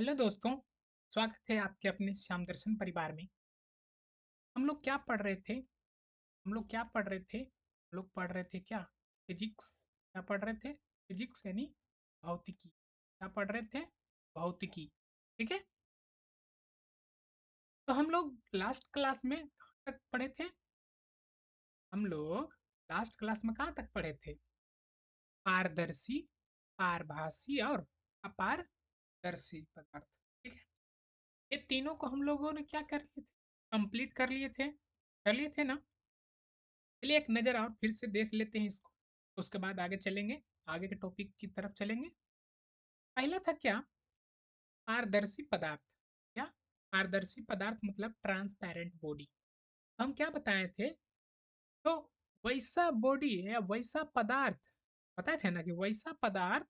Hello दोस्तों, स्वागत है आपके अपने श्याम दर्शन परिवार में। हम लोग क्या पढ़ रहे थे? हम लोग क्या पढ़ रहे थे? हम लोग पढ़ रहे थे क्या? फिजिक्स। क्या पढ़ रहे थे? फिजिक्स यानी भौतिकी। क्या पढ़ रहे थे? भौतिकी। ठीक है? तो हम लोग लास्ट क्लास में कहाँ तक पढ़े थे? हम लोग लास्ट क्लास में कहाँ तक पढ़े थे? पारदर्शी, पारभासी और अपारदर्शी पदार्थ। ठीक है? ये तीनों को हम लोगों ने क्या कर लिए थे? कंप्लीट कर लिए थे। कर लिए थे ना? चलिए एक नज़र और फिर से देख लेते हैं इसको। उसके बाद आगे चलेंगे, आगे के टॉपिक की तरफ चलेंगे। पहला था क्या? पारदर्शी पदार्थ। क्या? पारदर्शी पदार्थ मतलब ट्रांसपेरेंट बॉडी। हम क्या बताए थे? तो वैसा बॉडी या वैसा पदार्थ बताए थे ना कि वैसा पदार्थ,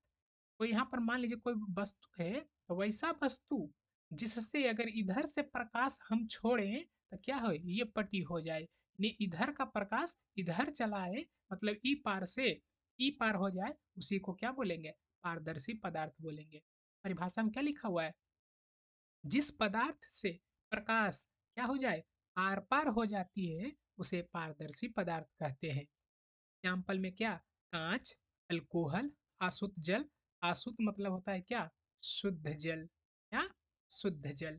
तो यहाँ पर मान लीजिए कोई वस्तु है, तो वैसा वस्तु जिससे अगर इधर से प्रकाश हम छोड़ें तो क्या हो, ये पट्टी हो जाए। इधर का प्रकाश इधर चलाए, मतलब ई पार से ई पार हो जाए, उसी को क्या बोलेंगे? पारदर्शी पदार्थ बोलेंगे। परिभाषा में क्या लिखा हुआ है? जिस पदार्थ से प्रकाश क्या हो जाए, आर पार हो जाती है, उसे पारदर्शी पदार्थ कहते हैं। एग्जाम्पल में क्या? कांच, अल्कोहल, आसुत जल। आसुत मतलब होता है क्या? शुद्ध जल। क्या? शुद्ध जल।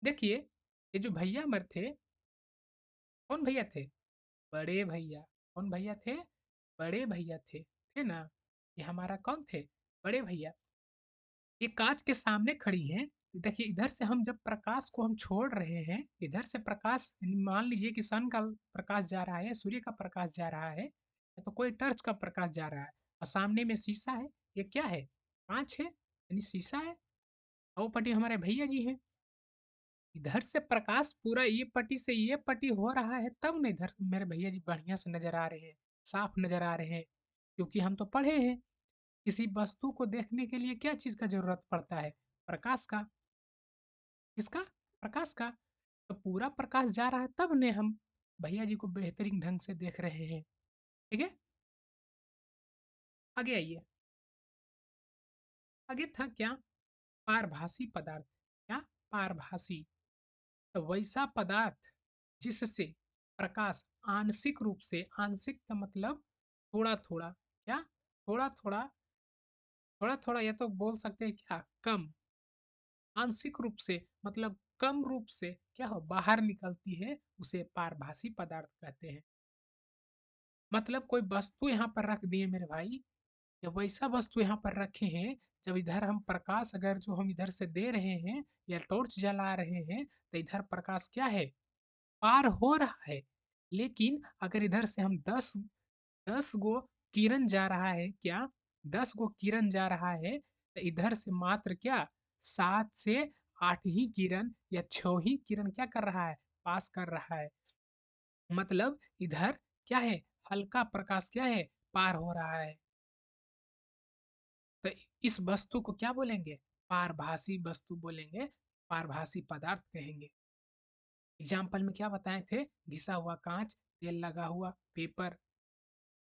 देखिए, ये जो भैया मर थे, कौन भैया थे? बड़े भैया। कौन भैया थे? बड़े भैया थे। थे ना? ये हमारा कौन थे? बड़े भैया। ये कांच के सामने खड़ी हैं। देखिए, इधर से हम जब प्रकाश को हम छोड़ रहे हैं, इधर से प्रकाश, मान लीजिए कि सन का प्रकाश जा रहा है, सूर्य का प्रकाश जा रहा है, तो कोई टर्च का प्रकाश जा रहा है, और सामने में शीशा है। ये क्या है? कांच है, यानी शीशा है। और वो पट्टी हमारे भैया जी हैं। इधर से प्रकाश पूरा ये पट्टी से ये पट्टी हो रहा है, तब ना इधर मेरे भैया जी बढ़िया से नजर आ रहे हैं, साफ नजर आ रहे हैं। क्योंकि हम तो पढ़े हैं, किसी वस्तु को देखने के लिए क्या चीज का जरूरत पड़ता है? प्रकाश का। किसका? प्रकाश का। तो पूरा प्रकाश जा रहा है, तब ने हम भैया जी को बेहतरीन ढंग से देख रहे हैं। ठीक है? आगे आइए। आगे था क्या? पारभासी पदार्थ। क्या? पारभासी। तो वैसा पदार्थ जिससे प्रकाश आंशिक रूप से, आंशिक का मतलब थोड़ा थोड़ा, क्या? थोड़ा थोड़ा, थोड़ा थोड़ा, या तो बोल सकते हैं क्या? कम। आंशिक रूप से मतलब कम रूप से क्या हो, बाहर निकलती है, उसे पारभासी पदार्थ कहते हैं। मतलब कोई वस्तु यहाँ पर रख दिए मेरे भाई, या वैसा वस्तु यहाँ पर रखे हैं, जब इधर हम प्रकाश अगर जो हम इधर से दे रहे हैं या टॉर्च जला रहे हैं, तो इधर प्रकाश क्या है? पार हो रहा है। लेकिन अगर इधर से हम 10 गो किरण जा रहा है, क्या? 10 गो किरण जा रहा है, तो इधर से मात्र क्या? 7 से 8 ही किरण या 6 ही किरण क्या कर रहा है? पास कर रहा है। मतलब इधर क्या है? हल्का प्रकाश क्या है? पार हो रहा है। तो इस वस्तु को क्या बोलेंगे? पारभासी वस्तु बोलेंगे, पारभासी पदार्थ कहेंगे। एग्जाम्पल में क्या बताए थे? घिसा हुआ कांच, तेल लगा हुआ पेपर।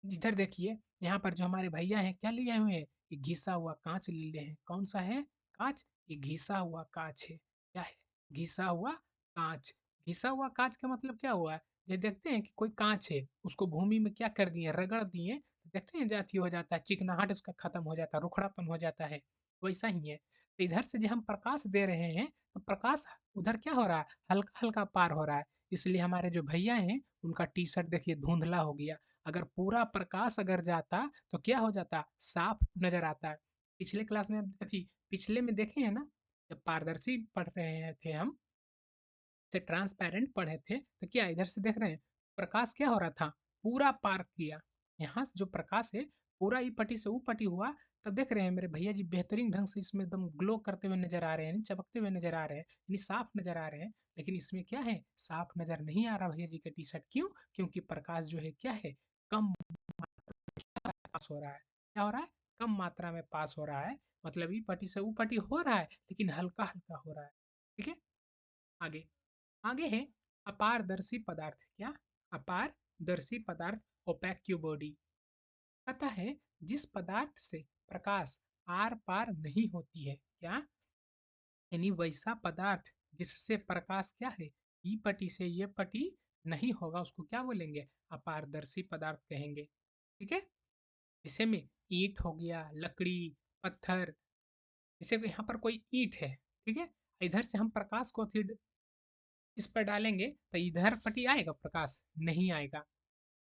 इधर देखिए, यहाँ पर जो हमारे भैया हैं क्या लिए हुए हैं? ये घिसा हुआ कांच लिए हैं। कौन सा है? कांच। ये घिसा हुआ कांच है। क्या है? घिसा हुआ कांच। घिसा हुआ कांच का मतलब क्या हुआ? ये देखते हैं कि कोई कांच है, उसको भूमि में क्या कर दिए? रगड़ दिए, तो देखते हैं जाती हो जाता है, चिकनाहट उसका खत्म हो जाता है, रुखड़ापन हो जाता है। वैसा ही है। तो इधर से जो हम प्रकाश दे रहे हैं, तो प्रकाश उधर क्या हो रहा है? हल्का हल्का पार हो रहा है। इसलिए हमारे जो भैया हैं, उनका टी शर्ट देखिए धुंधला हो गया। अगर पूरा प्रकाश अगर जाता तो क्या हो जाता? साफ नजर आता है। पिछले क्लास में अथी पिछले में देखे हैं ना, जब पारदर्शी पढ़ रहे थे हम, से ट्रांसपेरेंट पढ़े थे, तो क्या इधर से देख रहे हैं प्रकाश क्या हो रहा था? पूरा पार किया। यहाँ से जो प्रकाश है, पूरा ई पट्टी से ऊ पट्टी हुआ। तब देख रहे हैं मेरे भैया जी बेहतरीन ढंग से इसमें एकदम ग्लो करते हुए नजर आ रहे हैं, चमकते हुए नजर आ रहे हैं, यानी साफ नजर आ रहे हैं। लेकिन इसमें क्या है? साफ नजर नहीं आ रहा भैया जी का टी शर्ट। क्यों? क्योंकि प्रकाश जो है क्या है? कम पास हो रहा है। क्या हो रहा है? कम मात्रा में पास हो रहा है। मतलब ई पट्टी से ऊ पट्टी हो रहा है, लेकिन हल्का हल्का हो रहा है। ठीक है? आगे। आगे है अपारदर्शी पदार्थ। क्या? अपारदर्शी पदार्थ, ओपेक बॉडी। पता है, जिस पदार्थ से प्रकाश आर पार नहीं होती है। क्या? यानी वैसा पदार्थ जिससे प्रकाश क्या है, ई पटी से ये पटी नहीं होगा, उसको क्या बोलेंगे, अपारदर्शी पदार्थ कहेंगे। ठीक है। इसे में ईंट हो गया, लकड़ी, पत्थर, जैसे कि यहाँ पर कोई ईंट है, ठीक है, इधर से हम प्रकाश को इस पर डालेंगे तो इधर पटी आएगा प्रकाश, नहीं आएगा।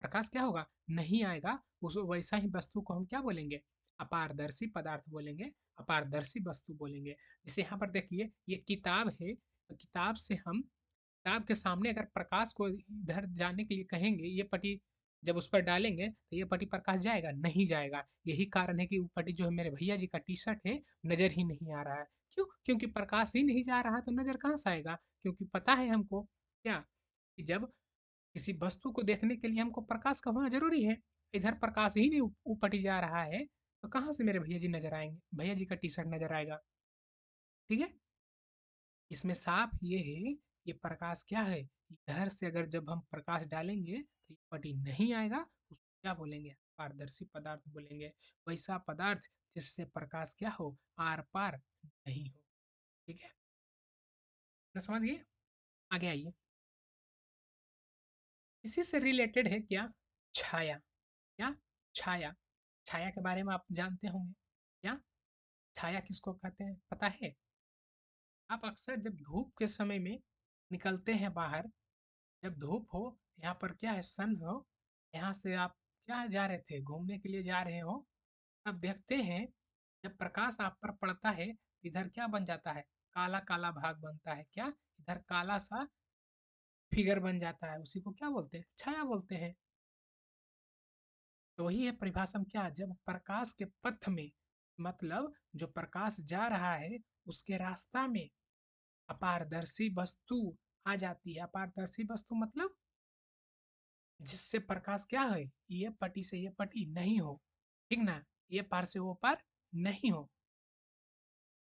प्रकाश क्या होगा, नहीं आएगा। उस वैसा ही वस्तु को हम क्या बोलेंगे, अपारदर्शी पदार्थ बोलेंगे, अपारदर्शी वस्तु बोलेंगे। जैसे यहाँ पर देखिए ये किताब है, तो किताब से हम, किताब के सामने अगर प्रकाश को इधर जाने के लिए कहेंगे, ये पट्टी जब उस पर डालेंगे तो ये पट्टी प्रकाश जाएगा, नहीं जाएगा। यही कारण है कि वो पट्टी जो है मेरे भैया जी का टी शर्ट है, नजर ही नहीं आ रहा है। क्यों? क्योंकि प्रकाश ही नहीं जा रहा, तो नजर कहाँ से आएगा। क्योंकि पता है हमको क्या, कि जब किसी वस्तु को देखने के लिए हमको प्रकाश का होना जरूरी है। इधर प्रकाश ही नहीं उपटी जा रहा है, तो कहाँ से मेरे भैया जी नजर आएंगे, भैया जी का टी शर्ट नजर आएगा। ठीक है। इसमें साफ ये है, ये प्रकाश क्या है, इधर से अगर जब हम प्रकाश डालेंगे तो ये पटी नहीं आएगा, उसको क्या बोलेंगे, पारदर्शी पदार्थ बोलेंगे। वैसा पदार्थ जिससे प्रकाश क्या हो, आर पार नहीं हो। ठीक है ना, समझ गए। आगे आइए। इसी से रिलेटेड है क्या, छाया। क्या, छाया। छाया के बारे में आप जानते होंगे क्या, छाया किसको कहते हैं पता है। आप अक्सर जब धूप के समय में निकलते हैं बाहर, जब धूप हो, यहाँ पर क्या है, सन हो, यहाँ से आप क्या जा रहे थे, घूमने के लिए जा रहे हो, अब देखते हैं जब प्रकाश आप पर पड़ता है, इधर क्या बन जाता है, काला काला भाग बनता है, क्या, इधर काला सा फिगर बन जाता है, उसी को क्या बोलते हैं, छाया बोलते हैं। तो वही है परिभाषा में क्या, जब प्रकाश के पथ में, मतलब जो प्रकाश जा रहा है उसके रास्ता में अपारदर्शी वस्तु आ जाती है। अपारदर्शी वस्तु मतलब जिससे प्रकाश क्या है, ये पटी से ये पटी नहीं हो, ठीक ना, ये पार से वो पार नहीं हो।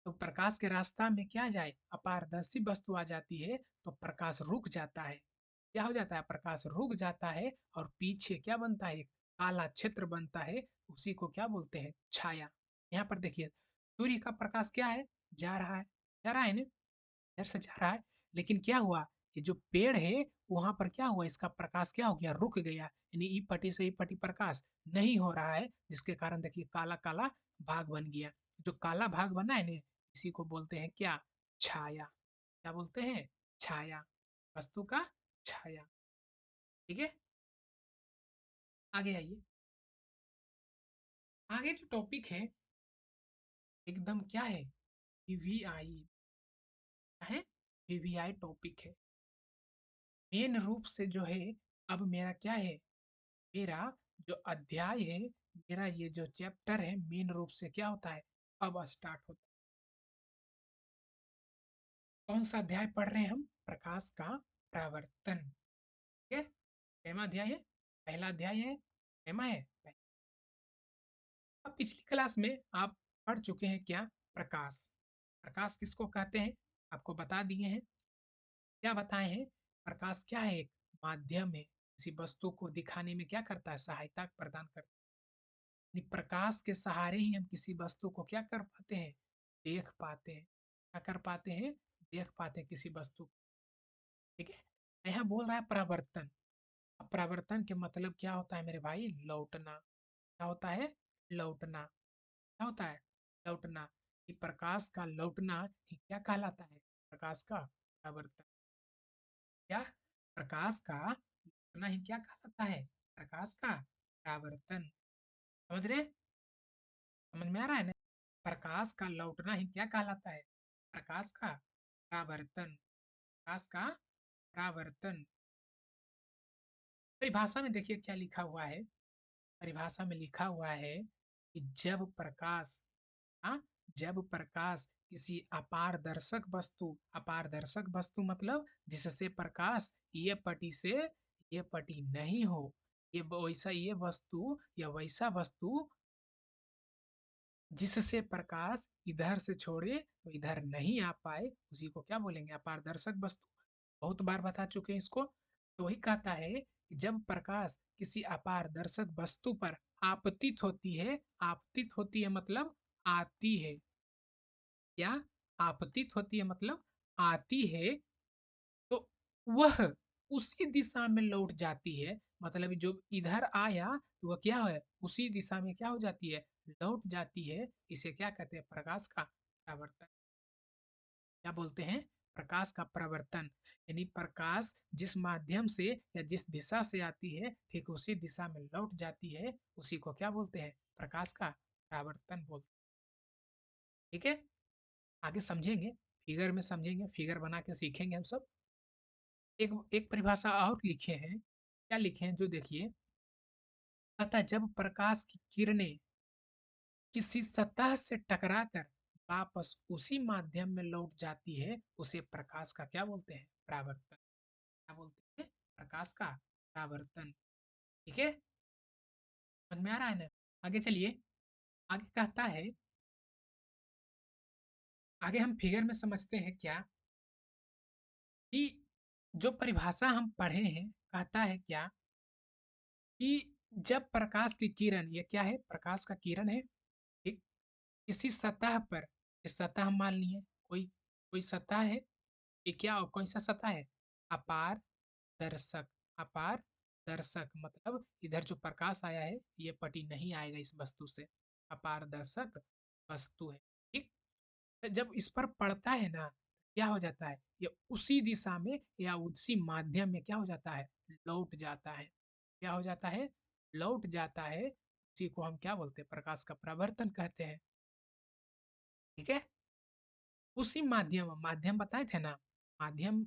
तो प्रकाश के रास्ता में क्या जाए, अपारदर्शी वस्तु आ जाती है, तो प्रकाश रुक जाता है। क्या हो जाता है, प्रकाश रुक जाता है, और पीछे क्या बनता है, एक काला क्षेत्र बनता है, उसी को क्या बोलते हैं, छाया। यहाँ पर देखिए सूर्य का प्रकाश क्या है, जा रहा है, जा रहा है ना, इधर से जा रहा है, लेकिन क्या हुआ, ये जो पेड़ है वहां पर क्या हुआ, इसका प्रकाश क्या हो गया, रुक गया, यानी ई पट्टी से ई पट्टी प्रकाश नहीं हो रहा है, जिसके कारण देखिए काला काला भाग बन गया। जो काला भाग बना है ना, इसी को बोलते हैं क्या, छाया। क्या बोलते हैं, छाया, वस्तु का छाया। ठीक है। आगे आइए। आगे जो टॉपिक है एकदम क्या है, वीवीआई है, वीवीआई टॉपिक है। मेन रूप से जो है, अब मेरा क्या है, मेरा जो अध्याय है, मेरा ये जो चैप्टर है मेन रूप से क्या होता है, अब स्टार्ट होता है। कौन सा अध्याय पढ़ रहे हैं हम, प्रकाश का परावर्तन। ठीक है। कैमा अध्याय है, पहला अध्याय है, कैमा है। अब पिछली क्लास में आप पढ़ चुके हैं क्या, प्रकाश। प्रकाश किसको कहते हैं, आपको बता दिए हैं। क्या बताए हैं, प्रकाश क्या है, एक माध्यम है, किसी वस्तु को दिखाने में क्या करता है, सहायता प्रदान करता है। प्रकाश के सहारे ही हम किसी वस्तु को क्या कर पाते हैं, देख पाते हैं। क्या कर पाते हैं, देख पाते हैं किसी वस्तु को। ठीक है। यहाँ बोल रहा है परावर्तन। अब परावर्तन के मतलब क्या होता है मेरे भाई, लौटना। क्या होता है, लौटना। क्या होता है, लौटना। कि प्रकाश का लौटना ही क्या कहलाता है, प्रकाश का परावर्तन। क्या, प्रकाश का लौटना ही क्या कहलाता है, प्रकाश का परावर्तन। समझ रहे, समझ में आ रहा है ना। प्रकाश का लौटना ही क्या कहलाता है, प्रकाश का परावर्तन। प्रकाश का परावर्तन। परिभाषा में देखिए क्या लिखा हुआ है, परिभाषा में लिखा हुआ है कि जब प्रकाश, हाँ, जब प्रकाश किसी अपारदर्शक वस्तु, अपारदर्शक वस्तु मतलब जिससे प्रकाश ये पटी से ये पटी नहीं हो, ये वैसा, ये वस्तु या वैसा वस्तु जिससे प्रकाश इधर से छोड़े तो इधर नहीं आ पाए, उसी को क्या बोलेंगे, अपारदर्शक वस्तु। बहुत बार बता चुके हैं इसको। तो वही कहता है कि जब प्रकाश किसी अपारदर्शक वस्तु पर आपतित होती है, आपतित होती है मतलब आती है, क्या, आपतित होती है मतलब आती है, तो वह उसी दिशा में लौट जाती है, मतलब जो इधर आया तो वह क्या है, उसी दिशा में क्या हो जाती है, लौट जाती है। इसे क्या कहते हैं, प्रकाश का परावर्तन। क्या बोलते हैं, प्रकाश का परावर्तन। यानी प्रकाश जिस माध्यम से या जिस दिशा से आती है ठीक उसी दिशा में लौट जाती है, उसी को क्या बोलते हैं, प्रकाश का परावर्तन बोलते हैं। ठीक है, आगे समझेंगे, फिगर में समझेंगे, फिगर बना के सीखेंगे हम सब। एक एक परिभाषा और लिखे हैं, क्या लिखे हैं जो देखिए, अतः जब प्रकाश की किरणें किसी सतह से टकराकर वापस उसी माध्यम में लौट जाती है, उसे प्रकाश का क्या बोलते हैं, परावर्तन। क्या बोलते हैं, प्रकाश का परावर्तन। ठीक है, समझ में आ रहा है ना। आगे चलिए, आगे कहता है, आगे हम फिगर में समझते हैं क्या, कि जो परिभाषा हम पढ़े हैं कहता है क्या, कि जब प्रकाश की किरण, ये क्या है, प्रकाश का किरण है, ठीक, किसी सतह पर, इस सतह मान लिए कोई कोई सतह है, ये क्या कौन सा सतह है, अपार दर्शक। अपार दर्शक मतलब इधर जो प्रकाश आया है ये पटी नहीं आएगा इस वस्तु से, अपारदर्शक वस्तु है। ठीक, तो जब इस पर पड़ता है ना, क्या हो जाता है, ये उसी दिशा में या उसी माध्यम में क्या हो जाता है, लौट जाता है। क्या हो जाता है, लौट जाता है। उसी को हम क्या बोलते हैं, प्रकाश का परावर्तन कहते हैं। ठीक है, उसी माध्यम, माध्यम बताए थे ना, माध्यम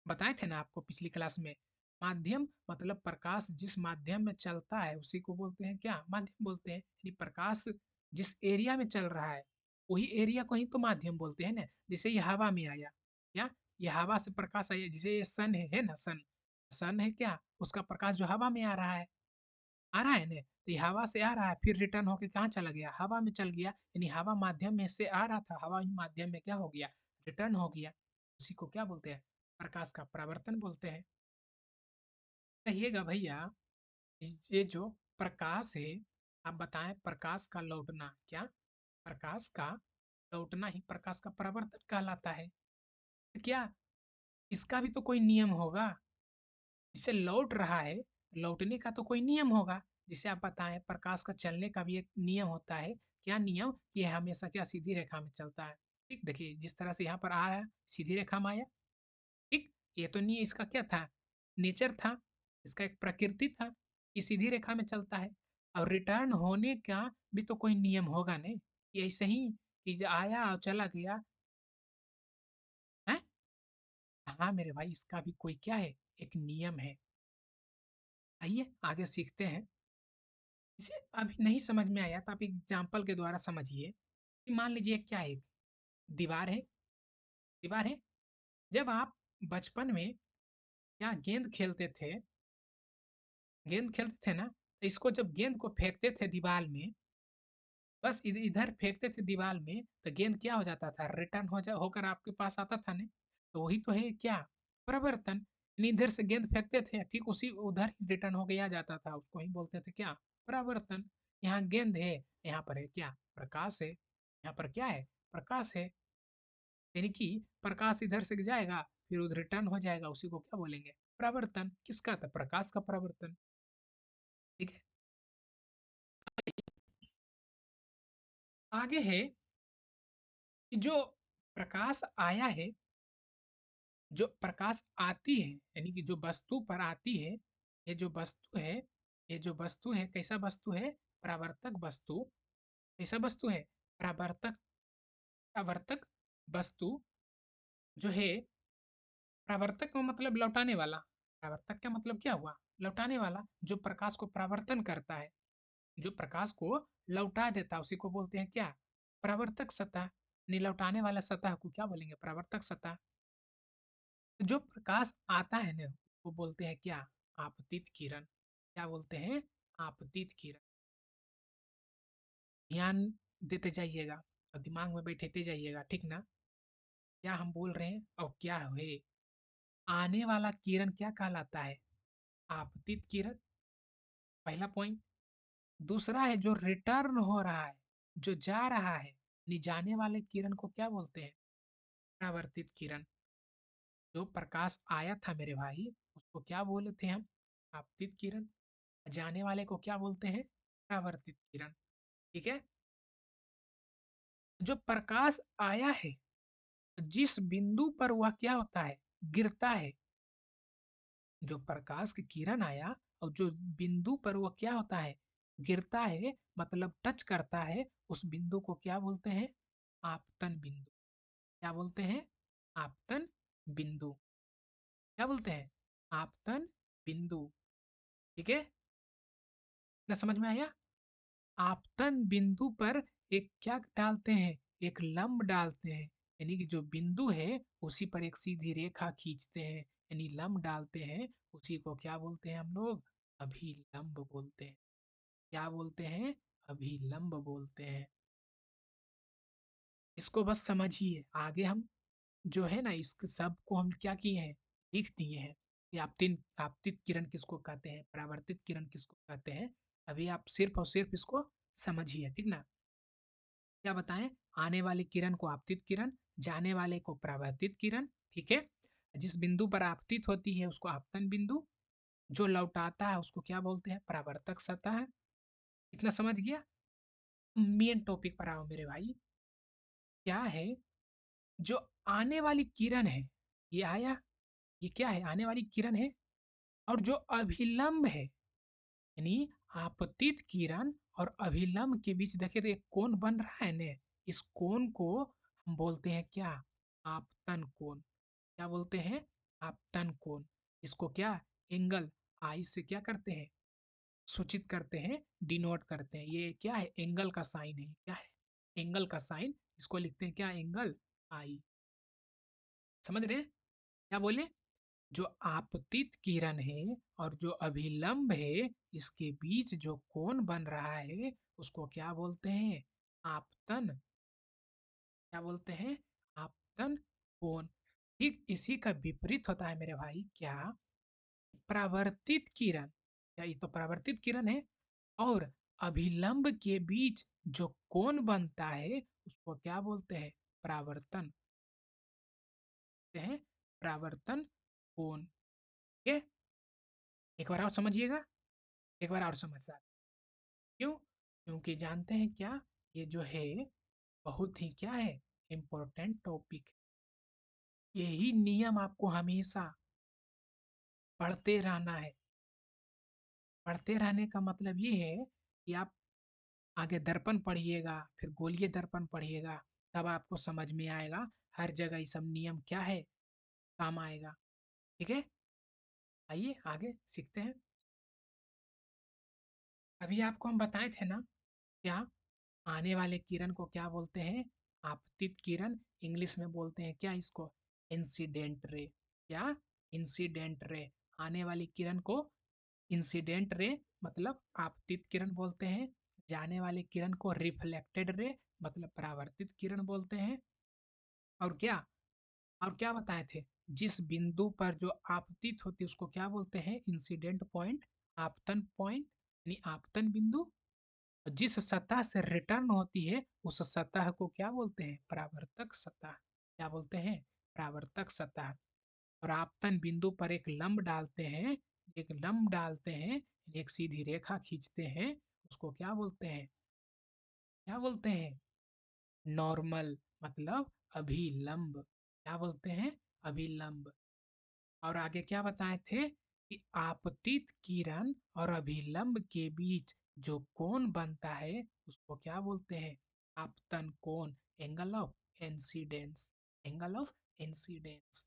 बताए थे ना आपको पिछली क्लास में। माध्यम मतलब प्रकाश जिस माध्यम में चलता है उसी को बोलते हैं क्या, माध्यम बोलते हैं। यानी प्रकाश जिस एरिया में चल रहा है वही एरिया को ही तो माध्यम बोलते हैं ना। जैसे ये हवा में आया, क्या, ये हवा से प्रकाश आया, जैसे ये सन है ना, सन, सन है क्या, उसका प्रकाश जो हवा में आ रहा है, आ रहा है ना, तो ये हवा से आ रहा है, फिर रिटर्न होके कहाँ चला गया, हवा में चल गया। यानी हवा माध्यम में से आ रहा था, हवा ही माध्यम में क्या हो गया, रिटर्न हो गया। उसी को क्या बोलते हैं, प्रकाश का परावर्तन बोलते हैं। कहिएगा भैया, ये जो प्रकाश है, आप बताएं, प्रकाश का लौटना क्या, प्रकाश का लौटना ही प्रकाश का परावर्तन कहलाता है। तो क्या इसका भी तो कोई नियम होगा, जिसे लौट रहा है, लौटने का तो कोई नियम होगा। जिसे आप बताएं, प्रकाश का चलने का भी एक नियम होता है। क्या नियम, कि यह हमेशा क्या सीधी रेखा में चलता है। ठीक, देखिए जिस तरह से यहाँ पर आ रहा है सीधी रेखा में आया। ठीक, ये तो नहीं, इसका क्या था, नेचर था, इसका एक प्रकृति था कि सीधी रेखा में चलता है। और रिटर्न होने का भी तो कोई नियम होगा नहीं, ये ऐसे ही कि जो आया और चला गया है। हाँ मेरे भाई, इसका भी कोई क्या है, एक नियम है। आइए आगे सीखते हैं। इसे अभी नहीं समझ में आया तो आप एग्जाम्पल के द्वारा समझिए। कि मान लीजिए क्या है, दीवार है, दीवार है। जब आप बचपन में क्या गेंद खेलते थे, गेंद खेलते थे ना, तो इसको जब गेंद को फेंकते थे दीवार में, बस इधर फेंकते थे दीवार में, तो गेंद क्या हो जाता था, रिटर्न हो जा होकर आपके पास आता था ने। तो वही तो है क्या, परिवर्तन। इधर से गेंद फेंकते थे, ठीक उसी उधर रिटर्न हो गया जाता था, उसको ही बोलते थे क्या, परिवर्तन। यहाँ गेंद है, यहाँ पर है क्या, प्रकाश है, यहाँ पर क्या है, प्रकाश है। यानी कि प्रकाश इधर से जाएगा फिर उधर रिटर्न हो जाएगा, उसी को क्या बोलेंगे, परावर्तन। किसका था, प्रकाश का परावर्तन। ठीक है, आगे है कि जो प्रकाश आया है, जो प्रकाश आती है, यानी कि जो वस्तु पर आती है, ये जो वस्तु है, ये जो वस्तु है कैसा वस्तु है, परावर्तक वस्तु। कैसा वस्तु है, परावर्तक, परावर्तक वस्तु जो है। परावर्तक का मतलब लौटाने वाला, परावर्तक का मतलब क्या हुआ, लौटाने वाला, जो प्रकाश को परावर्तन करता है, जो प्रकाश को लौटा देता है उसी को बोलते हैं क्या, परावर्तक सतह। नहीं, लौटाने वाला सतह को क्या बोलेंगे, परावर्तक सतह। जो प्रकाश आता है ना, वो बोलते हैं क्या, आपतित किरण। क्या बोलते हैं, आपतित किरण। ध्यान देते जाइएगा और दिमाग में बैठेते जाइएगा, ठीक ना। क्या हम बोल रहे हैं और क्या है, आने वाला किरण क्या कहलाता है, आपतित किरण, पहला पॉइंट। दूसरा है जो रिटर्न हो रहा है, जो जा रहा है, यानी जाने वाले किरण को क्या बोलते हैं? परावर्तित किरण। जो प्रकाश आया था मेरे भाई, उसको क्या बोले थे हम? आपतित किरण। जाने वाले को क्या बोलते हैं? परावर्तित किरण। ठीक है। जो प्रकाश आया है, जिस बिंदु पर वह क्या होता है? गिरता है। जो प्रकाश की किरण आया और जो बिंदु पर वो क्या होता है? गिरता है, मतलब टच करता है, उस बिंदु को क्या बोलते हैं? आपतन बिंदु। क्या बोलते हैं? आपतन बिंदु। क्या बोलते हैं? आपतन बिंदु। ठीक है, ना समझ में आया? आपतन बिंदु पर एक क्या डालते हैं? एक लंब डालते हैं। यानी कि जो बिंदु है उसी पर एक सीधी रेखा खींचते हैं, यानी लंब डालते हैं। उसी को क्या बोलते हैं हम लोग? अभिलंब बोलते हैं। क्या बोलते हैं? अभिलंब बोलते हैं। इसको बस समझिए। आगे हम जो है ना, इस सब को हम क्या किए हैं? लिख दिए हैं कि आपतित किरण किसको कहते हैं, परावर्तित किरण किसको कहते हैं। अभी आप सिर्फ और सिर्फ इसको समझिए, ठीक ना? क्या बताएं? आने वाली किरण को आपतित किरण, जाने वाले को परावर्तित किरण। ठीक है। जिस बिंदु पर आपतित होती है उसको आपतन बिंदु, जो लौटाता है उसको क्या बोलते हैं? परावर्तक सतह। इतना समझ गया? मेन टॉपिक पर आओ मेरे भाई। क्या है? जो आने वाली किरण है, ये आया, ये क्या है? आने वाली किरण है। और जो अभिलंब है, यानी आपतित किरण और अभिलंब के बीच देखिए तो एक कोण बन रहा है ने, इस कोण को हम बोलते हैं क्या? आपतन कोण। क्या बोलते हैं? आपतन कोण। इसको क्या? एंगल। आई से क्या करते हैं? सूचित करते हैं, डिनोट करते हैं। ये क्या है? एंगल का साइन है। क्या है? एंगल का साइन। इसको लिखते हैं क्या? एंगल। आई। समझ रहे हैं? क्या बोले? जो आपतित किरण है और जो अभिलंब है, इसके बीच जो कोण बन रहा है उसको क्या बोलते हैं? आपतन। क्या बोलते हैं? आपतन कोण। ठीक इसी का विपरीत होता है मेरे भाई। क्या? परावर्तित किरण। क्या? ये तो परावर्तित किरण है, और अभिलंब के बीच जो कोण बनता है उसको क्या बोलते हैं? परावर्तन। कहते हैं परावर्तन कोण। ठीक है। एक बार और समझिएगा। एक बार और समझ। क्यों? क्योंकि जानते हैं क्या? ये जो है बहुत ही क्या है? Important topic. यही नियम आपको हमेशा पढ़ते रहना है। पढ़ते रहने का मतलब ये है कि आप आगे दर्पण पढ़िएगा, फिर गोलीय दर्पण पढ़िएगा, तब आपको समझ में आएगा। हर जगह ये सब नियम क्या है? काम आएगा। ठीक है। आइए आगे सीखते हैं। अभी आपको हम बताए थे ना, क्या? आने वाले किरण को क्या बोलते हैं? आपतित किरण। इंग्लिश में बोलते हैं क्या इसको? Incident ray. क्या? Incident ray. आने वाली किरण को इंसिडेंट रे मतलब आपतित किरण बोलते हैं। जाने वाली किरण को रिफ्लेक्टेड रे मतलब परावर्तित किरण बोलते हैं। और क्या? और क्या बताए थे? जिस बिंदु पर जो आपतित होती है उसको क्या बोलते हैं? Incident point. आपतन पॉइंट यानी आपतन बिंदु। जिस सतह से रिटर्न होती है उस सतह को क्या बोलते हैं? परावर्तक सतह। क्या बोलते हैं? परावर्तक सतह। और आपतन बिंदु पर एक लंब डालते हैं, एक लंब डालते हैं, एक सीधी रेखा खींचते हैं, उसको क्या बोलते हैं? क्या बोलते हैं? नॉर्मल मतलब अभिलंब। क्या बोलते हैं? अभिलंब। और आगे क्या बताए थे कि आपतित किरण और अभिलंब के बीच जो कोण बनता है उसको क्या बोलते हैं? आपतन कोण। Angle of incidence. Angle of incidence.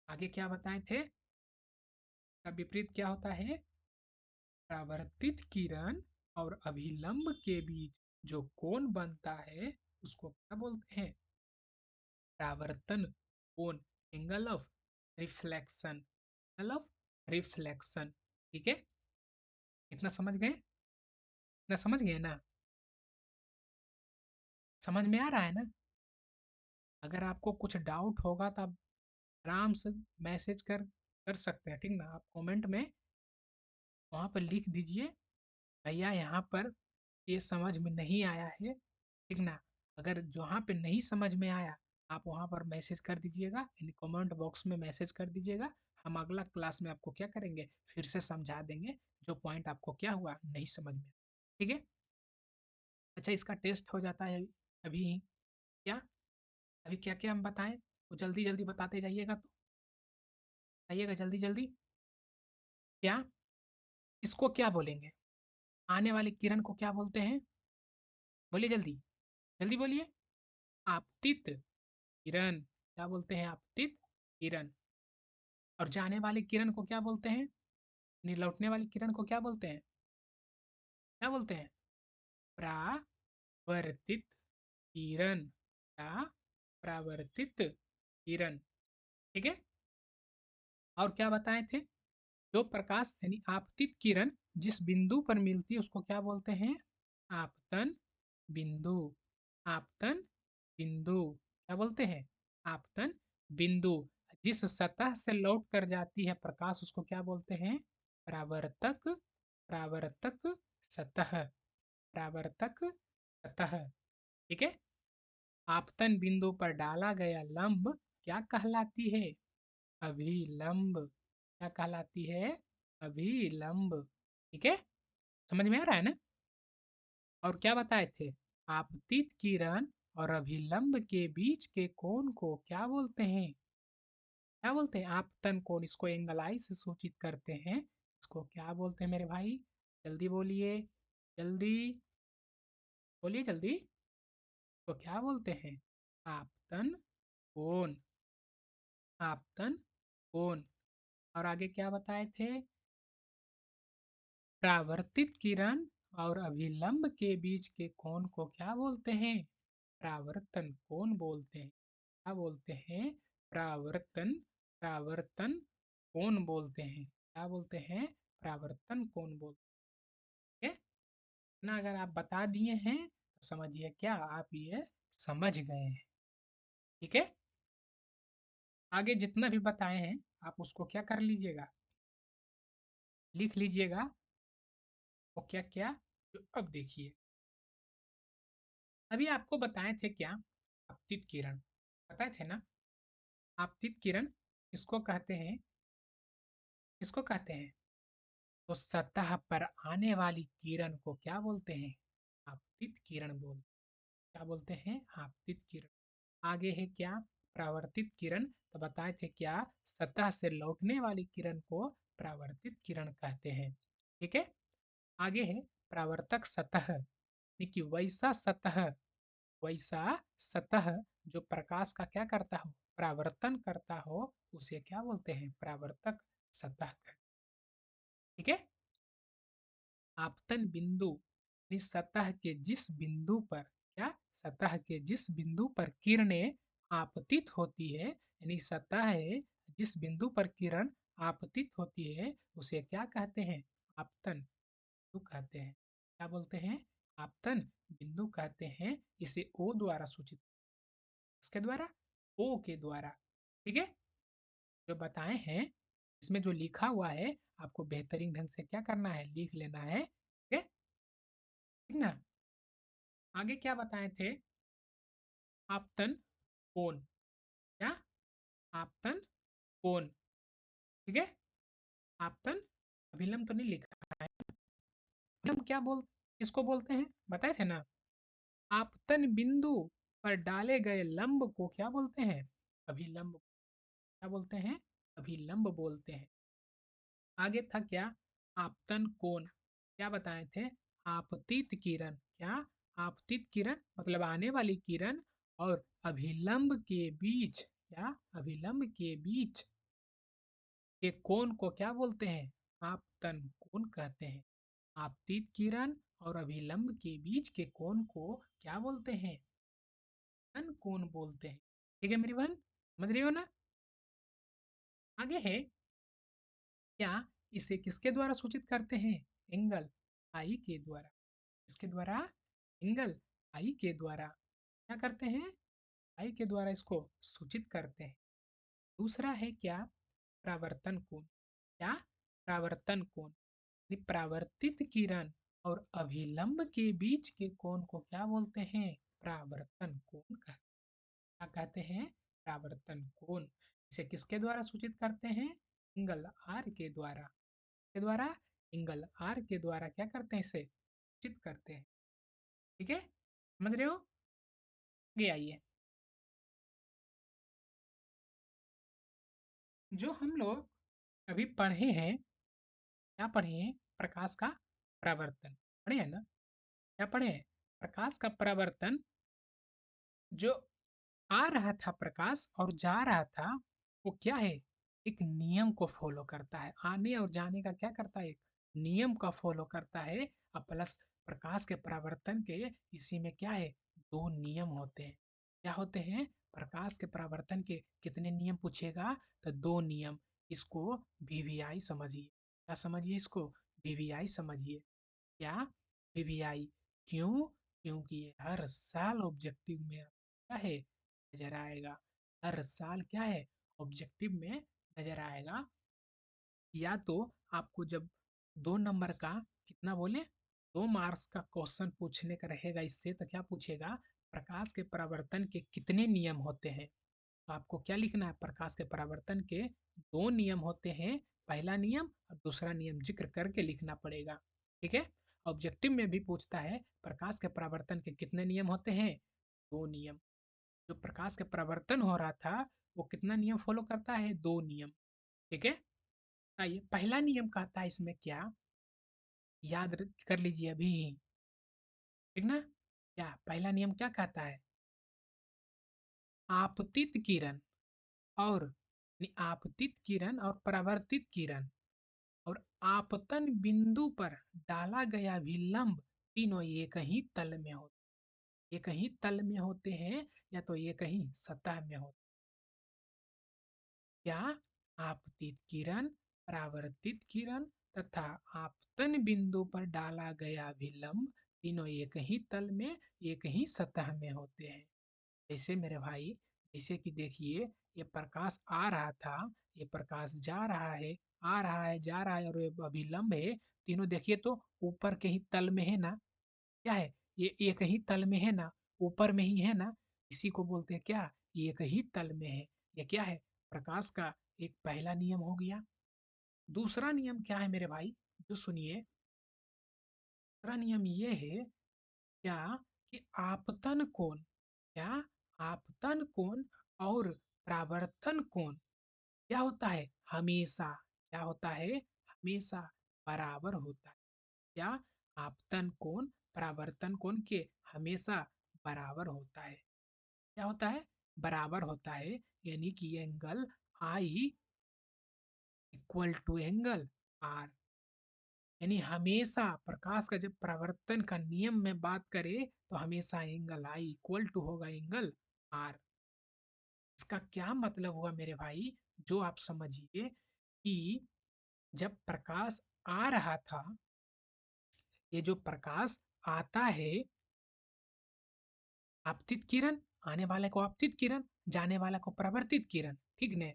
आगे क्या बताए थे? का विपरीत क्या होता है? परावर्तित किरण और अभिलंब के बीच जो कोण बनता है उसको क्या बोलते हैं? परावर्तन कोण। Angle of reflection. Angle of reflection. ठीक है। इतना समझ गए? इतना समझ गए ना? समझ में आ रहा है ना? अगर आपको कुछ डाउट होगा तो आप आराम से मैसेज कर सकते हैं, ठीक ना? आप कमेंट में वहाँ पर लिख दीजिए, भैया यहाँ पर ये समझ में नहीं आया है, ठीक ना? अगर जहाँ पे नहीं समझ में आया आप वहाँ पर मैसेज कर दीजिएगा, यानी कमेंट बॉक्स में मैसेज कर दीजिएगा। हम अगला क्लास में आपको क्या करेंगे, फिर से समझा देंगे जो पॉइंट आपको क्या हुआ नहीं समझ में। ठीक है। अच्छा, इसका टेस्ट हो जाता है अभी ही क्या, अभी क्या क्या हम बताएं, तो जल्दी जल्दी बताते जाइएगा, तो बताइएगा जल्दी जल्दी। क्या, इसको क्या बोलेंगे, आने वाली किरण को क्या बोलते हैं, बोलिए जल्दी, जल्दी बोलिए। आपतित किरण, क्या बोलते हैं, आपतित किरण। और जाने वाली किरण को क्या बोलते हैं, नहीं लौटने वाली किरण को क्या बोलते हैं, क्या बोलते हैं, परावर्तित किरण, क्या, परावर्तित किरण। ठीक है। और क्या बताए थे, जो प्रकाश यानी आपतित किरण जिस बिंदु पर मिलती है उसको क्या बोलते हैं, आपतन बिंदु। आपतन बिंदु क्या बोलते हैं, आपतन बिंदु। जिस सतह से लौट कर जाती है प्रकाश उसको क्या बोलते हैं, परावर्तक, परावर्तक सतह, परावर्तक सतह। ठीक है। आपतन बिंदु पर डाला गया लंब क्या कहलाती है, अभिलंब। क्या कहलाती है, अभिलंब। ठीक है, समझ में आ रहा है ना। और क्या बताए थे, आपतित किरण और अभिलंब के बीच के कोण को क्या बोलते हैं, क्या बोलते हैं, आपतन कोण। इसको एंगल आई से सूचित करते हैं, इसको क्या बोलते हैं मेरे भाई, जल्दी बोलिए, जल्दी बोलिए जल्दी। तो क्या बोलते हैं, आपतन कोण, आपतन कोण। और आगे क्या बताए थे, परावर्तित किरण और अभिलंब के बीच के कोण को क्या बोलते हैं, परावर्तन कोण बोलते हैं। क्या बोलते हैं, परावर्तन, परावर्तन कोण बोलते हैं। क्या बोलते हैं, परावर्तन कोण बोलते हैं। ना अगर आप बता दिए हैं तो समझिए क्या आप ये समझ गए हैं। ठीक है। आगे जितना भी बताए हैं आप उसको क्या कर लीजिएगा, लिख लीजिएगा। वो क्या क्या, तो अब देखिए, अभी आपको बताए थे क्या, आपतित किरण बताए थे ना। आपतित किरण किसको कहते हैं, किसको कहते हैं, तो सतह पर आने वाली किरण को क्या बोलते हैं, आपतित किरण बोलते, क्या बोलते हैं, आपतित किरण। आगे है क्या, परावर्तित किरण, तो बताए थे क्या, सतह से लौटने वाली किरण को परावर्तित किरण कहते हैं। ठीक है। आगे है परावर्तक सतह, देखिए वैसा सतह, वैसा सतह जो प्रकाश का क्या करता हो, परावर्तन करता हो, उसे क्या बोलते हैं, परावर्तक सतह। ठीक है। आपतन बिंदु यानी सतह के जिस बिंदु पर, क्या, सतह के जिस बिंदु पर किरणें आपतित होती है, यानी सतह है जिस बिंदु पर किरण आपतित होती है उसे क्या कहते हैं, आपतन बिंदु कहते हैं। क्या बोलते हैं, आपतन बिंदु कहते हैं। इसे ओ द्वारा सूचित, इसके द्वारा, ओ के द्वारा। ठीक है। जो बताए हैं इसमें जो लिखा हुआ है आपको बेहतरीन ढंग से क्या करना है, लिख लेना है। ठीक है, ठीक ना। आगे क्या बताए थे, आपतन कोण, क्या, आपतन कोण। ठीक है। आपतन, अभिलंब तो नहीं लिखा है, अभिलंब क्या बोल, किसको बोलते हैं बताए थे ना, आपतन बिंदु पर डाले गए लंब को क्या बोलते हैं, अभिलंब। क्या बोलते हैं, अभिलंब बोलते हैं। आगे था क्या, आपतन कोण, क्या बताए थे, आपतित किरण, क्या, आपतित किरण मतलब आने वाली किरण और अभिलंब के बीच, क्या, अभिलंब के बीच के कोण को क्या बोलते हैं, आपतन कोण कहते हैं। आपतित किरण और अभिलंब के बीच के कोण को क्या बोलते हैं, आपतन कोण बोलते हैं। ठीक है मेरी बहन, समझ रही हो ना। आगे है क्या, इसे किसके द्वारा सूचित करते हैं, एंगल आई के द्वारा। इसके द्वारा, एंगल आई के द्वारा क्या करते हैं, आई के द्वारा इसको सूचित करते हैं। दूसरा है क्या, परावर्तन कोण, क्या, परावर्तन कोण, यानी परावर्तित किरण और अभिलंब के बीच के कोण को क्या बोलते हैं, परावर्तन कोण क्या कहते हैं? परावर्तन कोण। इसे किसके द्वारा सूचित करते हैं? एंगल आर के द्वारा। के द्वारा एंगल आर के द्वारा क्या करते हैं? इसे सूचित करते हैं। ठीक है, समझ रहे हो? आगे आइए। जो हम लोग अभी पढ़े हैं, क्या पढ़े हैं? प्रकाश का परावर्तन पढ़े हैं ना? क्या पढ़े हैं? प्रकाश का परावर्तन। जो आ रहा था प्रकाश और जा रहा था, वो क्या है? एक नियम को फॉलो करता है। आने और जाने का क्या करता है? एक नियम का फॉलो करता है। और प्लस प्रकाश के परावर्तन के इसी में क्या है? दो नियम होते हैं। क्या होते हैं? प्रकाश के परावर्तन के कितने नियम पूछेगा? तो दो नियम। इसको वीवीआई समझिए। क्या समझिए इसको? वीवीआई समझिए। क्या? वीवीआई। क्यों? क्योंकि ये हर साल ऑब्जेक्टिव में क्या है? नजर आएगा। हर साल क्या है? ऑब्जेक्टिव में नजर आएगा। या तो आपको जब 2 नंबर का कितना बोले, 2 मार्क्स का क्वेश्चन पूछने का रहेगा इससे, तो क्या पूछेगा? प्रकाश के परावर्तन के कितने नियम होते हैं। तो आपको क्या लिखना है? प्रकाश के परावर्तन के 2 नियम होते हैं। पहला नियम और दूसरा नियम जिक्र करके लिखना पड़ेगा। ठीक है। ऑब्जेक्टिव में भी पूछता है प्रकाश के परावर्तन के कितने नियम होते हैं? 2 नियम। जो प्रकाश के परावर्तन हो रहा था, वो कितना नियम फॉलो करता है? 2 नियम। ठीक है। आइए, पहला नियम कहता है इसमें क्या? कर लीजिए अभी। ठीक ना? क्या पहला नियम क्या कहता है? आपतित किरण और आपतित किरण और परावर्तित किरण और आपतन बिंदु पर डाला गया विलंब, तीनों एक ही तल में होते। एक ही तल में होते हैं या तो एक ही सतह में होते। क्या? आपतित किरण, परावर्तित किरण तथा आपतन बिंदु पर डाला गया विलंब, तीनों एक ही तल में एक ही सतह में होते हैं। जैसे मेरे भाई, जैसे कि देखिए, ये प्रकाश आ रहा था, ये प्रकाश जा रहा है, आ रहा है, जा रहा है और ये अभिलंब है। तीनों देखिए तो ऊपर के ही तल में है ना? क्या है? ये एक ही तल में है ना? ऊपर में ही है ना? इसी को बोलते हैं क्या? ये एक ही तल में है। ये क्या है? प्रकाश का एक पहला नियम हो गया। दूसरा नियम क्या है मेरे भाई? जो सुनिए, दूसरा नियम ये है क्या? कि आपतन कोण, क्या? आपतन कोण और परावर्तन कोण क्या होता है? हमेशा क्या होता है? हमेशा बराबर होता है। क्या? आपतन कोण परावर्तन कोण के हमेशा बराबर होता है। क्या होता है? बराबर होता है। यानी कि angle I equal to angle R. यानी हमेशा प्रकाश का जब परावर्तन का नियम में बात करें तो हमेशा एंगल आई इक्वल टू होगा एंगल आर। इसका क्या मतलब हुआ मेरे भाई? जो आप समझिए कि जब प्रकाश आ रहा था, ये जो प्रकाश आता है, आपतित किरण, आने वाले को आपतित किरण, जाने वाला को परावर्तित किरण, ठीक ने?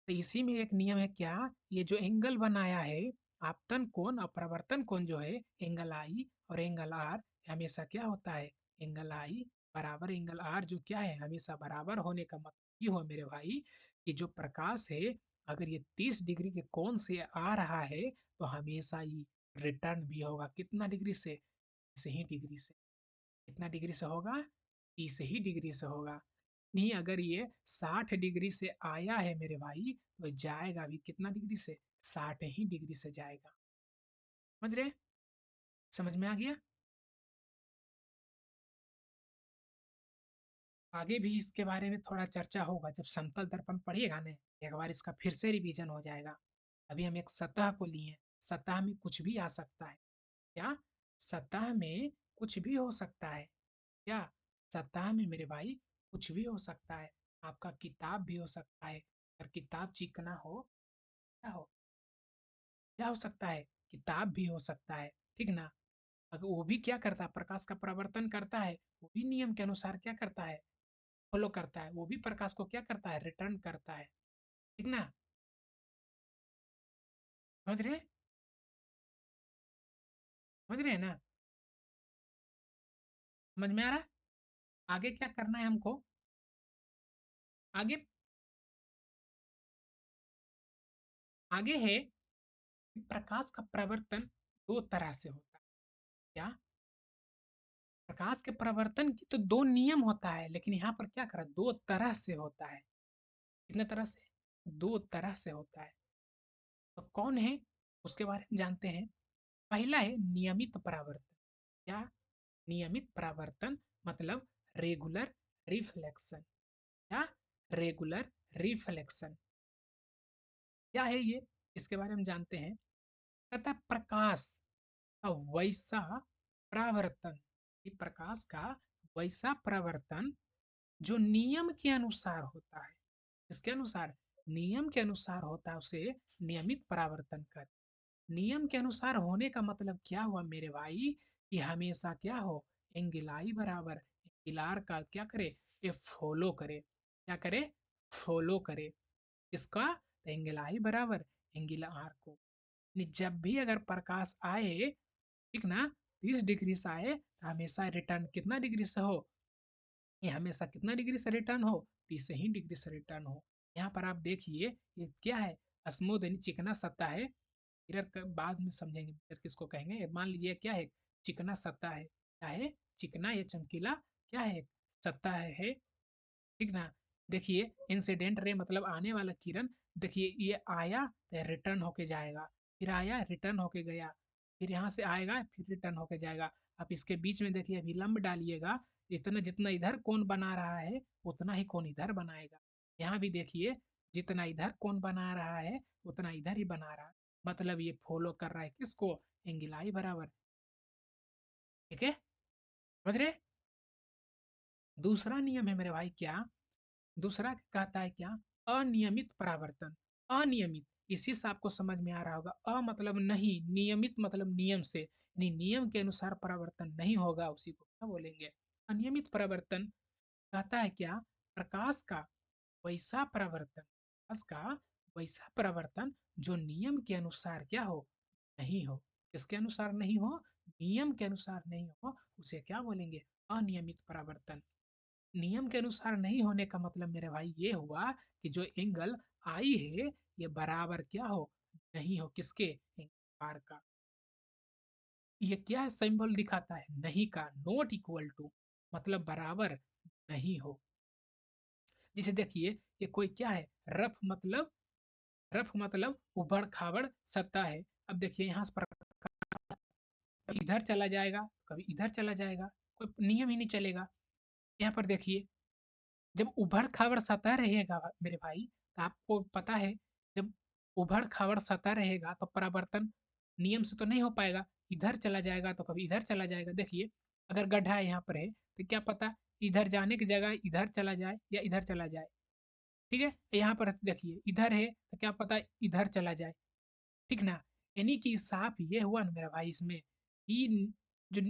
तो इसी में एक नियम है क्या? ये जो एंगल बनाया है, आपतन कोण और परावर्तन कोण जो है, एंगल आई और एंगल आर, हमेशा क्या होता है? एंगल आई बराबर एंगल आर, जो क्या है? हमेशा बराबर होने का मतलब ये हुआ मेरे भाई कि जो प्रकाश है, अगर ये 30 डिग्री के कोण से आ रहा है तो हमेशा ही रिटर्न भी होगा कितना डिग्री से? 30 डिग्री से। कितना डिग्री से होगा? 30 ही डिग्री से होगा। नहीं, अगर ये 60 डिग्री से आया है मेरे भाई, तो जाएगा भी कितना डिग्री से? 60 ही डिग्री से जाएगा। समझ रहे? समझ में आ गया? आगे भी इसके बारे में थोड़ा चर्चा होगा जब समतल दर्पण पढ़िएगा ना। एक बार इसका फिर से रिवीजन हो जाएगा। अभी हम एक सतह को लिए, सतह में कुछ भी आ सकता है। क्या? सतह में कुछ भी हो सकता है। क्या? सतह में मेरे भाई कुछ भी हो सकता है। आपका किताब भी हो सकता है। अगर किताब चिकना हो, क्या हो? क्या हो सकता है? किताब भी हो सकता है। ठीक ना? अगर वो भी क्या करता है? प्रकाश का परावर्तन करता है। वो भी नियम के अनुसार क्या करता है? फॉलो करता है। वो भी प्रकाश को क्या करता है? रिटर्न करता है। ठीक ना? समझ रहे? समझ रहे हैं ना? समझ में आ रहा है? आगे क्या करना है हमको? आगे आगे है कि प्रकाश का प्रवर्तन दो तरह से होता है। क्या? प्रकाश के प्रवर्तन की तो दो नियम होता है, लेकिन यहाँ पर क्या करा, दो तरह से होता है। कितने तरह से? दो तरह से होता है। तो कौन है, उसके बारे में जानते हैं। पहला है नियमित परावर्तन। क्या? नियमित परावर्तन मतलब रेगुलर रिफ्लेक्शन। क्या? Regular reflection. क्या है ये, इसके बारे में जानते हैं। कहता है प्रकाश का वैसा परावर्तन, ये प्रकाश का वैसा परावर्तन जो नियम के अनुसार होता है। इसके अनुसार, नियम के अनुसार होता है, उसे नियमित परावर्तन कर। नियम के अनुसार होने का मतलब क्या हुआ मेरे भाई, कि हमेशा क्या हो, एंगल आई बराबर एंगल आर का क्या करे, ये फॉलो करे। क्या करे? फॉलो करे। इसका एंगल आई बराबर एंगल आर को। जब भी अगर प्रकाश आए, ठीक ना, 30 डिग्री से आए तो हमेशा रिटर्न कितना डिग्री से हो, ये हमेशा कितना डिग्री से रिटर्न हो, 30 ही डिग्री से रिटर्न हो। यहाँ पर आप देखिए ये क्या है, स्मूथ यानी चिकना सतह है। मिरर बाद में समझेंगे मिरर किसको कहेंगे। मान लीजिए क्या है, चिकना सतह है। क्या है? चिकना या चमकीला क्या है, सतह है। ठीक ना। देखिए इंसिडेंट रे मतलब आने वाला किरण, देखिए ये आया तो रिटर्न होके जाएगा, फिर आया रिटर्न होके गया, फिर यहाँ से आएगा फिर रिटर्न होके जाएगा। अब इसके बीच में देखिए विलंब डालिएगा, इतना जितना इधर कौन बना रहा है उतना ही कौन इधर बनाएगा। यहाँ भी देखिए जितना इधर कौन बना रहा है उतना इधर ही बना रहा है। मतलब ये फॉलो कर रहा है किसको, एंगिलाई बराबर। ठीक है, समझ रहे। दूसरा नियम है मेरे भाई क्या, दूसरा कहता है क्या, अनियमित परावर्तन। अनियमित, इसी से आपको समझ में आ रहा होगा, अ मतलब नहीं, नियमित मतलब नियम से, यानी नियम के अनुसार परावर्तन नहीं होगा, उसी को क्या बोलेंगे, अनियमित परावर्तन। कहता है क्या, प्रकाश का वैसा परावर्तन, प्रकाश का वैसा परावर्तन जो नियम के अनुसार क्या हो, नहीं हो। किसके अनुसार नहीं हो, नियम के अनुसार नहीं हो, उसे क्या बोलेंगे, अनियमित परावर्तन। नियम के अनुसार नहीं होने का मतलब मेरे भाई ये हुआ कि जो एंगल आई है ये बराबर क्या हो, नहीं हो, किसके, एंगल आर का। ये क्या सिंबल दिखाता है, नहीं का, नॉट इक्वल टू, मतलब बराबर नहीं हो। जैसे देखिए ये कोई क्या है, रफ मतलब, रफ मतलब उबड़ खाबड़ सत्ता है। अब देखिए यहाँ पर कभी इधर चला जाएगा, कभी इधर चला जाएगा, कोई नियम ही नहीं चलेगा। यहाँ पर देखिए जब उभड़ खाबड़ सतह रहेगा मेरे भाई, तो आपको पता है जब उभड़ खाबड़ सतह रहेगा तो परावर्तन नियम से तो नहीं हो पाएगा, इधर चला जाएगा तो कभी इधर चला जाएगा। देखिए अगर गड्ढा यहाँ पर है तो क्या पता इधर जाने की जगह इधर चला जाए या इधर चला जाए। ठीक है, यहाँ पर देखिए इधर है तो क्या पता इधर चला जाए। ठीक ना। यानी कि साफ ये हुआ ना मेरा भाई इसमें कि जो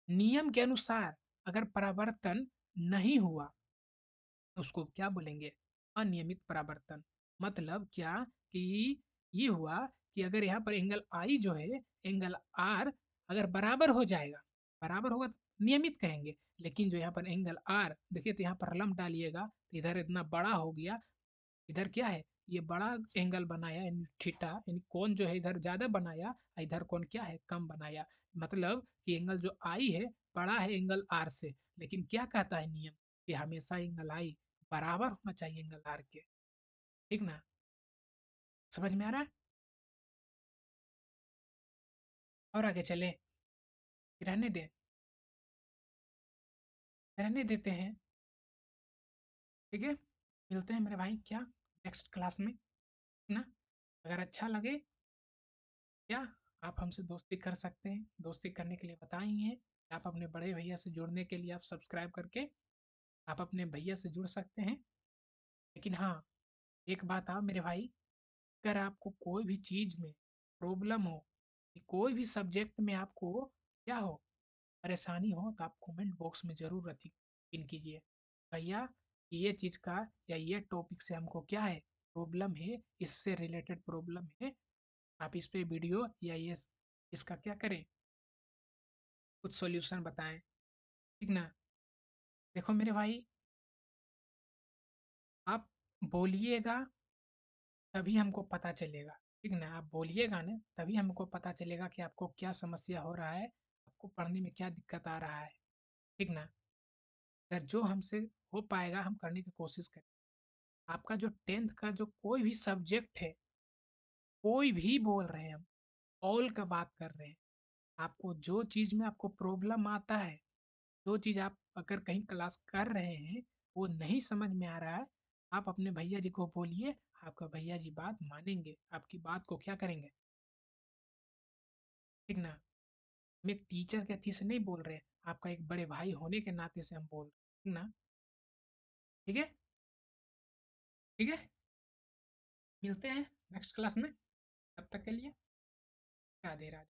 नियम के अनुसार अगर परावर्तन नहीं हुआ तो उसको क्या बोलेंगे, अनियमित परावर्तन। मतलब क्या कि ये हुआ कि अगर यहाँ पर एंगल आई जो है, एंगल आर अगर बराबर हो जाएगा, बराबर होगा तो नियमित कहेंगे। लेकिन जो यहाँ पर एंगल आर देखिए तो यहाँ पर लंब डालिएगा तो इधर इतना बड़ा हो गया, इधर क्या है, ये बड़ा एंगल बनाया यानी थीटा, यानी कोण जो है इधर ज्यादा बनाया, इधर कोण क्या है, कम बनाया। मतलब कि एंगल जो आई है बड़ा है एंगल आर से, लेकिन क्या कहता है नियम कि हमेशा एंगल आई बराबर होना चाहिए एंगल आर के। ठीक ना, समझ में आ रहा है। और आगे चले, रहने दे, रहने देते हैं। ठीक है, मिलते हैं मेरे भाई क्या, नेक्स्ट क्लास में ना। अगर अच्छा लगे क्या, आप हमसे दोस्ती कर सकते हैं, दोस्ती करने के लिए बताए ही हैं। आप अपने बड़े भैया से जुड़ने के लिए आप सब्सक्राइब करके आप अपने भैया से जुड़ सकते हैं। लेकिन हाँ, एक बात आप मेरे भाई, अगर आपको कोई भी चीज़ में प्रॉब्लम हो, कोई भी सब्जेक्ट में आपको क्या हो, परेशानी हो, तो आप कमेंट बॉक्स में ज़रूर रखी पिन कीजिए, भैया ये चीज़ का या ये टॉपिक से हमको क्या है, प्रॉब्लम है, इससे रिलेटेड प्रॉब्लम है, आप इस पे वीडियो या ये इसका क्या करें, कुछ सॉल्यूशन बताएं। ठीक ना। देखो मेरे भाई, आप बोलिएगा तभी हमको पता चलेगा, ठीक ना? आप बोलिएगा ना तभी हमको पता चलेगा कि आपको क्या समस्या हो रहा है, आपको पढ़ने में क्या दिक्कत आ रहा है, ठीक ना? अगर जो हमसे हो पाएगा हम करने की कोशिश करें। आपका जो 10th का जो कोई भी सब्जेक्ट है, कोई भी बोल रहे हैं हम, ऑल का बात कर रहे हैं। आपको जो चीज़ में आपको प्रॉब्लम आता है, जो चीज़ आप अगर कहीं क्लास कर रहे हैं, वो नहीं समझ में आ रहा है, आप अपने भैया जी को बोलिए, आपका भैया जी बात मानेंगे, आपकी बात को क्या करेंगे, ठीक ना? हम एक टीचर के अथी से नहीं बोल रहे हैं, आपका एक बड़े भाई होने के नाते से हम बोल रहे हैं, ठीक ना? ठीक है? ठीक है? मिलते हैं नेक्स्ट क्लास में, तब तक के लिए राधे राधे।